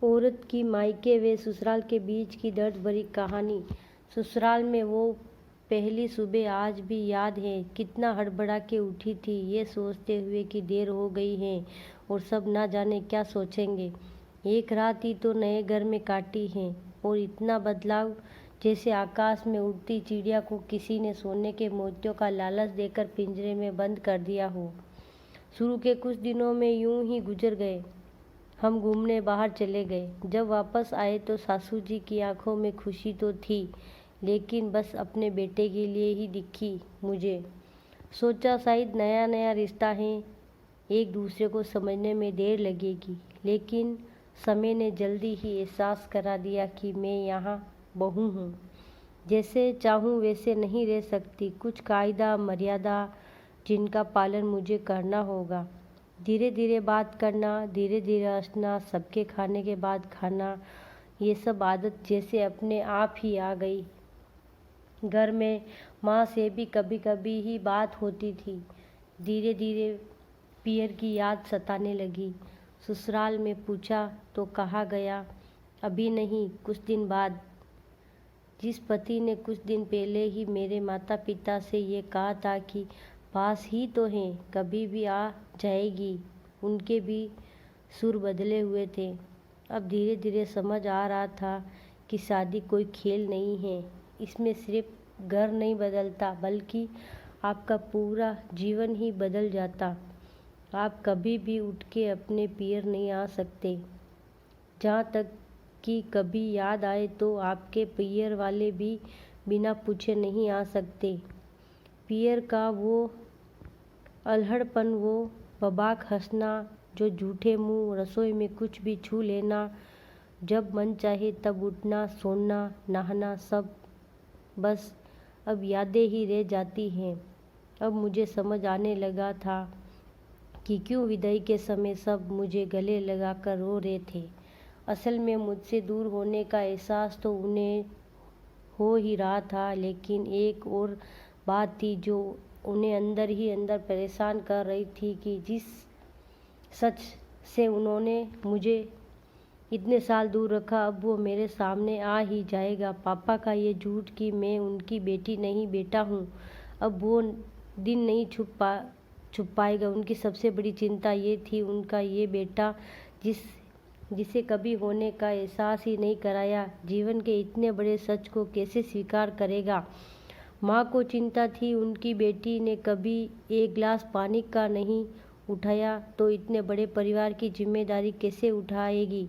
औरत की मायके व ससुराल के बीच की दर्द भरी कहानी। ससुराल में वो पहली सुबह आज भी याद है। कितना हड़बड़ा के उठी थी ये सोचते हुए कि देर हो गई है और सब ना जाने क्या सोचेंगे। एक रात ही तो नए घर में काटी है और इतना बदलाव जैसे आकाश में उड़ती चिड़िया को किसी ने सोने के मोतियों का लालच देकर पिंजरे में बंद कर दिया हो। शुरू के कुछ दिनों में यूं ही गुजर गए। हम घूमने बाहर चले गए। जब वापस आए तो सासू जी की आंखों में खुशी तो थी, लेकिन बस अपने बेटे के लिए ही दिखी मुझे। सोचा शायद नया नया रिश्ता है, एक दूसरे को समझने में देर लगेगी, लेकिन समय ने जल्दी ही एहसास करा दिया कि मैं यहाँ बहू हूँ। जैसे चाहूँ वैसे नहीं रह सकती। कुछ कायदा मर्यादा जिनका पालन मुझे करना होगा। धीरे धीरे बात करना, धीरे धीरे हंसना, सबके खाने के बाद खाना, ये सब आदत जैसे अपने आप ही आ गई। घर में माँ से भी कभी कभी ही बात होती थी। धीरे धीरे पियर की याद सताने लगी। ससुराल में पूछा तो कहा गया अभी नहीं, कुछ दिन बाद। जिस पति ने कुछ दिन पहले ही मेरे माता पिता से ये कहा था कि पास ही तो हैं, कभी भी आ जाएगी, उनके भी सुर बदले हुए थे। अब धीरे धीरे समझ आ रहा था कि शादी कोई खेल नहीं है। इसमें सिर्फ घर नहीं बदलता, बल्कि आपका पूरा जीवन ही बदल जाता। आप कभी भी उठ के अपने पियर नहीं आ सकते। जहाँ तक कि कभी याद आए तो आपके पियर वाले भी बिना पूछे नहीं आ सकते। पियर का वो अल्हड़पन, वो बबाक हंसना, जो झूठे मुंह रसोई में कुछ भी छू लेना, जब मन चाहे तब उठना, सोना, नहाना, सब बस अब यादें ही रह जाती हैं। अब मुझे समझ आने लगा था कि क्यों विदाई के समय सब मुझे गले लगाकर रो रहे थे। असल में मुझसे दूर होने का एहसास तो उन्हें हो ही रहा था, लेकिन एक और बात थी जो उन्हें अंदर ही अंदर परेशान कर रही थी कि जिस सच से उन्होंने मुझे इतने साल दूर रखा, अब वो मेरे सामने आ ही जाएगा। पापा का ये झूठ कि मैं उनकी बेटी नहीं बेटा हूँ, अब वो दिन नहीं छुप पाएगा। उनकी सबसे बड़ी चिंता ये थी, उनका ये बेटा जिसे कभी होने का एहसास ही नहीं कराया, जीवन के इतने बड़े सच को कैसे स्वीकार करेगा। माँ को चिंता थी, उनकी बेटी ने कभी एक गिलास पानी का नहीं उठाया तो इतने बड़े परिवार की जिम्मेदारी कैसे उठाएगी।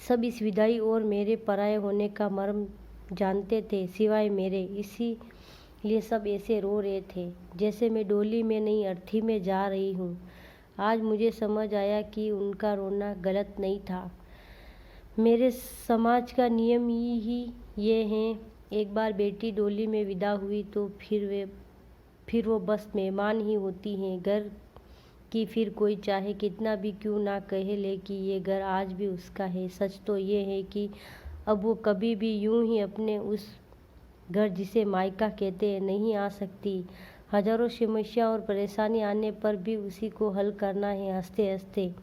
सब इस विदाई और मेरे पराये होने का मर्म जानते थे, सिवाय मेरे। इसीलिए सब ऐसे रो रहे थे जैसे मैं डोली में नहीं, अर्थी में जा रही हूँ। आज मुझे समझ आया कि उनका रोना गलत नहीं था। मेरे समाज का नियम ही ये है, एक बार बेटी डोली में विदा हुई तो फिर वो बस मेहमान ही होती हैं घर की। फिर कोई चाहे कितना भी क्यों ना कहे, लेकिन ये घर आज भी उसका है। सच तो ये है कि अब वो कभी भी यूं ही अपने उस घर जिसे मायका कहते हैं नहीं आ सकती। हजारों समस्या और परेशानी आने पर भी उसी को हल करना है, हंसते हंसते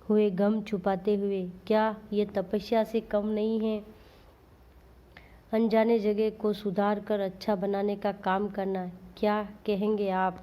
हुए, गम छुपाते हुए। क्या ये तपस्या से कम नहीं है? अनजाने जगह को सुधार कर अच्छा बनाने का काम करना। क्या कहेंगे आप?